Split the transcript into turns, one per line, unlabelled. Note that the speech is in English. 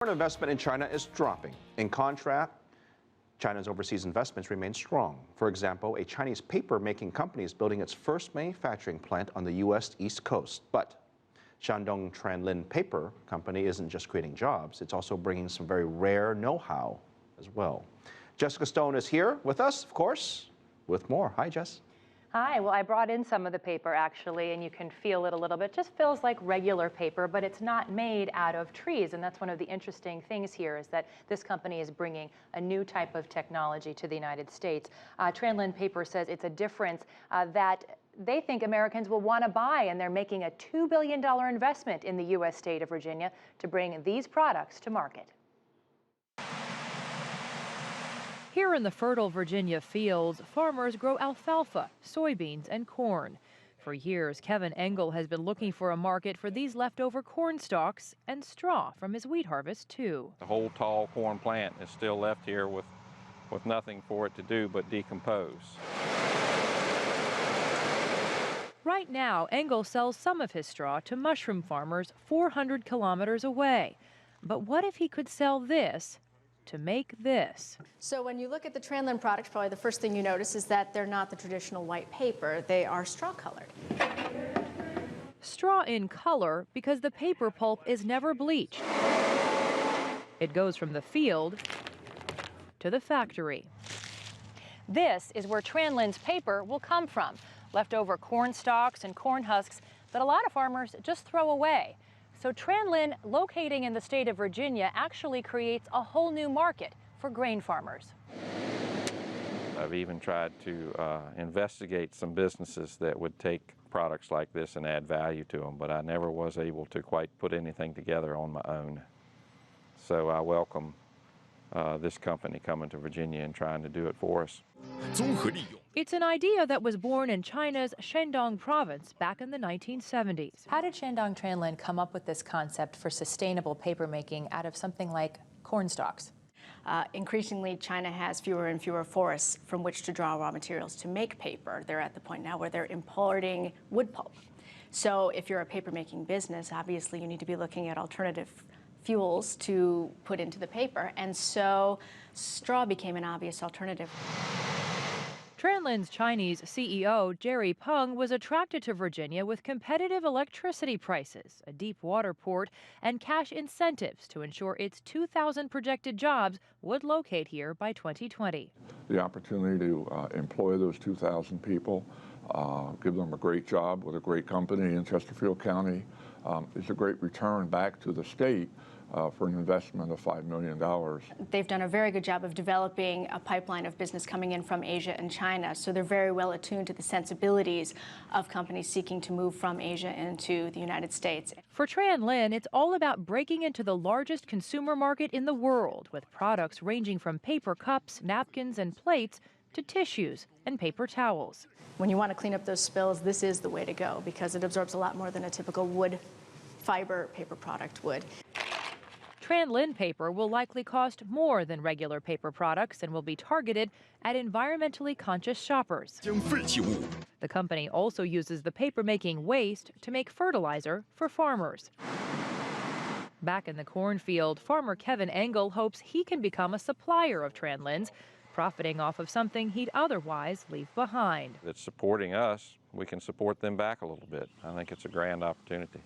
Foreign investment in China is dropping. In contrast, China's overseas investments remain strong. For example, a Chinese paper-making company is building its first manufacturing plant on the U.S. East Coast. But Shandong Tranlin Paper Company isn't just creating jobs, it's also bringing some very rare know-how as well. Jessica Stone is here with us, of course, with more. Hi, Jess.
Hi, well, I brought in some of the paper actually, and you can feel it a little bit. It just feels like regular paper, but it's not made out of trees. And that's one of the interesting things here is that this company is bringing a new type of technology to the United States. Tranlin Paper says it's a difference that they think Americans will want to buy, and they're making a $2 billion investment in the U.S. state of Virginia to bring these products to market.
Here in the fertile Virginia fields, farmers grow alfalfa, soybeans, and corn. For years, Kevin Engel has been looking for a market for these leftover corn stalks and straw from his wheat harvest, too.
The whole tall corn plant is still left here with nothing for it to do but decompose.
Right now, Engel sells some of his straw to mushroom farmers 400 kilometers away. But what if he could sell this to make this?
So when you look at the Tranlin products, probably the first thing you notice is that they're not the traditional white paper. They are straw colored.
Straw in color because the paper pulp is never bleached. It goes from the field to the factory.
This is where Tranlin's paper will come from. Leftover corn stalks and corn husks that a lot of farmers just throw away. So Tranlin, locating in the state of Virginia, actually creates a whole new market for grain farmers.
I've even tried to investigate some businesses that would take products like this and add value to them, but I never was able to quite put anything together on my own. So I welcome this company coming to Virginia and trying to do it for us.
It's an idea that was born in China's Shandong province back in the 1970s.
How did Shandong Tranlin come up with this concept for sustainable paper making out of something like corn stalks?
Increasingly, China has fewer and fewer forests from which to draw raw materials to make paper. They're at the point now where they're importing wood pulp. So if you're a paper-making business, obviously you need to be looking at alternative fuels to put into the paper, and so straw became an obvious alternative.
Tranlin's Chinese CEO, Jerry Peng, was attracted to Virginia with competitive electricity prices, a deep water port, and cash incentives to ensure its 2,000 projected jobs would locate here by 2020.
The opportunity to employ those 2,000 people, give them a great job with a great company in Chesterfield County, is a great return back to the state for an investment of $5 million.
They've done a very good job of developing a pipeline of business coming in from Asia and China, so they're very well attuned to the sensibilities of companies seeking to move from Asia into the United States.
For Tranlin, it's all about breaking into the largest consumer market in the world, with products ranging from paper cups, napkins, and plates to tissues and paper towels.
When you want to clean up those spills, this is the way to go because it absorbs a lot more than a typical wood fiber paper product would.
Tranlin paper will likely cost more than regular paper products and will be targeted at environmentally conscious shoppers. The company also uses the paper-making waste to make fertilizer for farmers. Back in the cornfield, farmer Kevin Engel hopes he can become a supplier of Tranlin's, profiting off of something he'd otherwise leave behind.
That's supporting us. We can support them back a little bit. I think it's a grand opportunity.